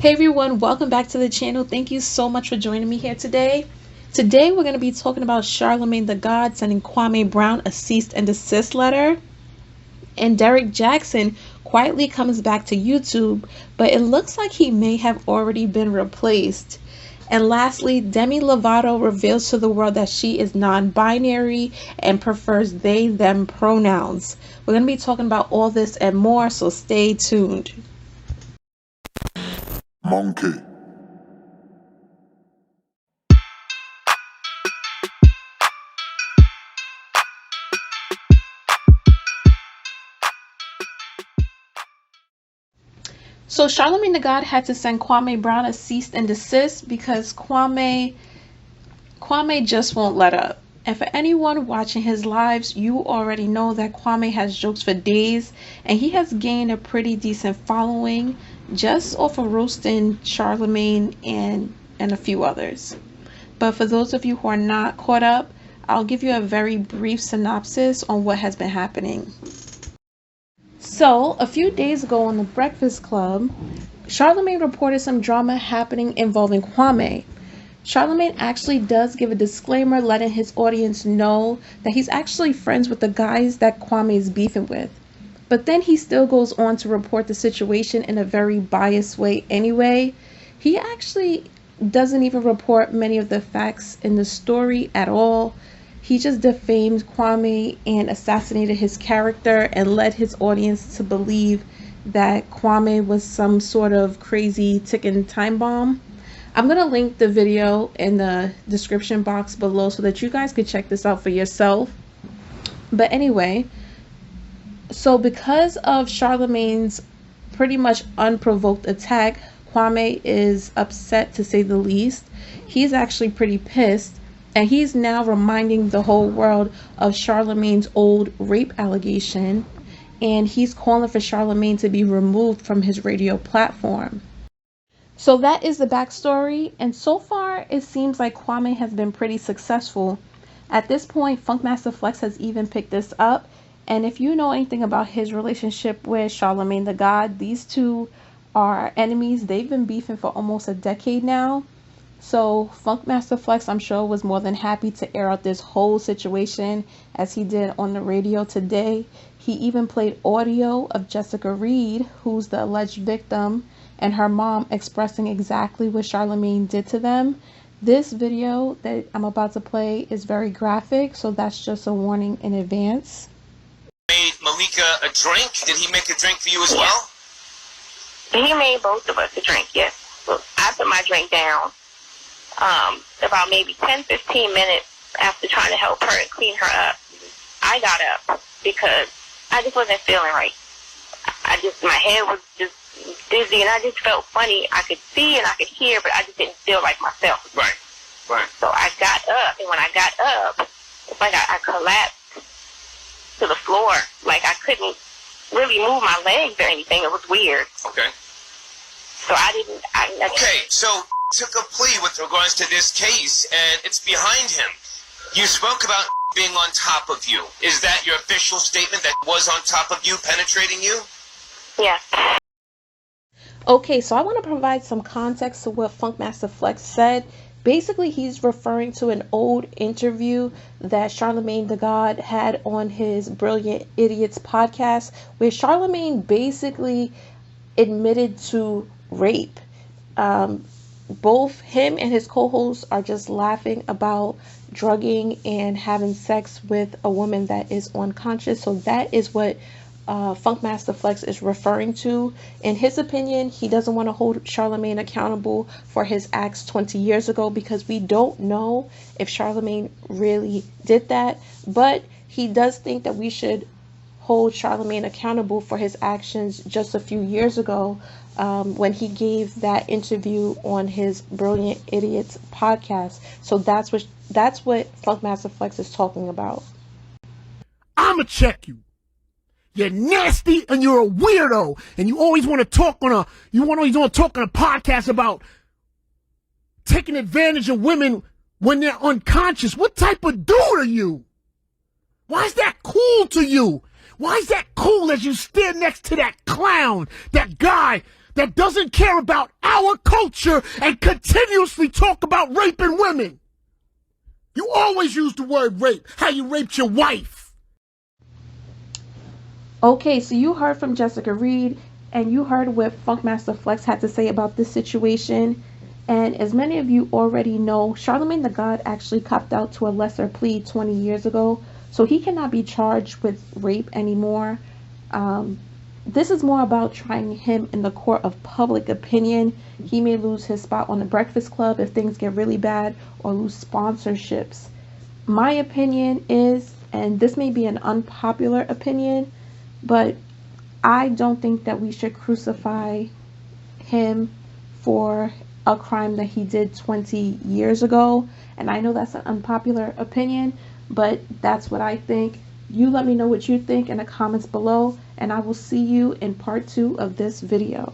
Hey everyone, welcome back to the channel. Thank you so much for joining me here today. Today we're going to be talking about Charlamagne the God sending Kwame Brown a cease and desist letter. And Derek Jackson quietly comes back to YouTube, but it looks like he may have already been replaced. And lastly, Demi Lovato reveals to the world that she is non-binary and prefers they, them pronouns. We're going to be talking about all this and more, so stay tuned. Monkey. So Charlamagne the God had to send Kwame Brown a cease and desist because Kwame just won't let up. And for anyone watching his lives, you already know that Kwame has jokes for days, and he has gained a pretty decent following just off of roasting Charlamagne and a few others. But for those of you who are not caught up, I'll give you a very brief synopsis on what has been happening. So, a few days ago on the Breakfast Club, Charlamagne reported some drama happening involving Kwame. Charlamagne actually does give a disclaimer letting his audience know that he's actually friends with the guys that Kwame is beefing with. But then he still goes on to report the situation in a very biased way anyway. He actually doesn't even report many of the facts in the story at all. He just defamed Kwame and assassinated his character and led his audience to believe that Kwame was some sort of crazy ticking time bomb. I'm going to link the video in the description box below so that you guys could check this out for yourself. But anyway, so because of Charlamagne's pretty much unprovoked attack, Kwame is upset to say the least. He's actually pretty pissed, and he's now reminding the whole world of Charlamagne's old rape allegation, and he's calling for Charlamagne to be removed from his radio platform. So that is the backstory, and so far it seems like Kwame has been pretty successful. At this point, Funkmaster Flex has even picked this up, and if you know anything about his relationship with Charlamagne the God, these two are enemies. They've been beefing for almost a decade now. So Funkmaster Flex, I'm sure, was more than happy to air out this whole situation as he did on the radio today. He even played audio of Jessica Reed, who's the alleged victim, and her mom expressing exactly what Charlamagne did to them. This video that I'm about to play is very graphic, so that's just a warning in advance. Made Malika a drink? Did he make a drink for you as well? He made both of us a drink, yes. Well, I put my drink down about maybe 10-15 minutes after trying to help her and clean her up. I got up because I just wasn't feeling right. My head was just dizzy, and I just felt funny. I could see and I could hear, but I just didn't feel like myself. Right. So I got up, and when I got up, it's like I collapsed to the floor. Like I couldn't really move my legs or anything. It was weird. Okay. So I didn't. Okay, so took a plea with regards to this case, and it's behind him. You spoke about being on top of you. Is that your official statement, that was on top of you, penetrating you? Yeah. Okay, so I want to provide some context to what Funkmaster Flex said. Basically, he's referring to an old interview that Charlamagne the God had on his Brilliant Idiots podcast, where Charlamagne basically admitted to rape. Both him and his co-hosts are just laughing about drugging and having sex with a woman that is unconscious. So that is what Funkmaster Flex is referring to. In his opinion, he doesn't want to hold Charlamagne accountable for his acts 20 years ago because we don't know if Charlamagne really did that, but he does think that we should hold Charlamagne accountable for his actions just a few years ago when he gave that interview on his Brilliant Idiots podcast. So that's what Funkmaster Flex is talking about. I'ma check you. You're nasty and you're a weirdo, and you always want to talk on a podcast about taking advantage of women when they're unconscious. What type of dude are you? Why is that cool to you? Why is that cool as you stand next to that clown, that guy that doesn't care about our culture and continuously talk about raping women. You always use the word rape, how you raped your wife. Okay, so you heard from Jessica Reed, and you heard what Funkmaster Flex had to say about this situation. And as many of you already know, Charlamagne the God actually copped out to a lesser plea 20 years ago, so he cannot be charged with rape anymore. This is more about trying him in the court of public opinion. He may lose his spot on the Breakfast Club if things get really bad, or lose sponsorships. My opinion is, and this may be an unpopular opinion, but I don't think that we should crucify him for a crime that he did 20 years ago. And I know that's an unpopular opinion, but that's what I think. You let me know what you think in the comments below, and I will see you in part 2 of this video.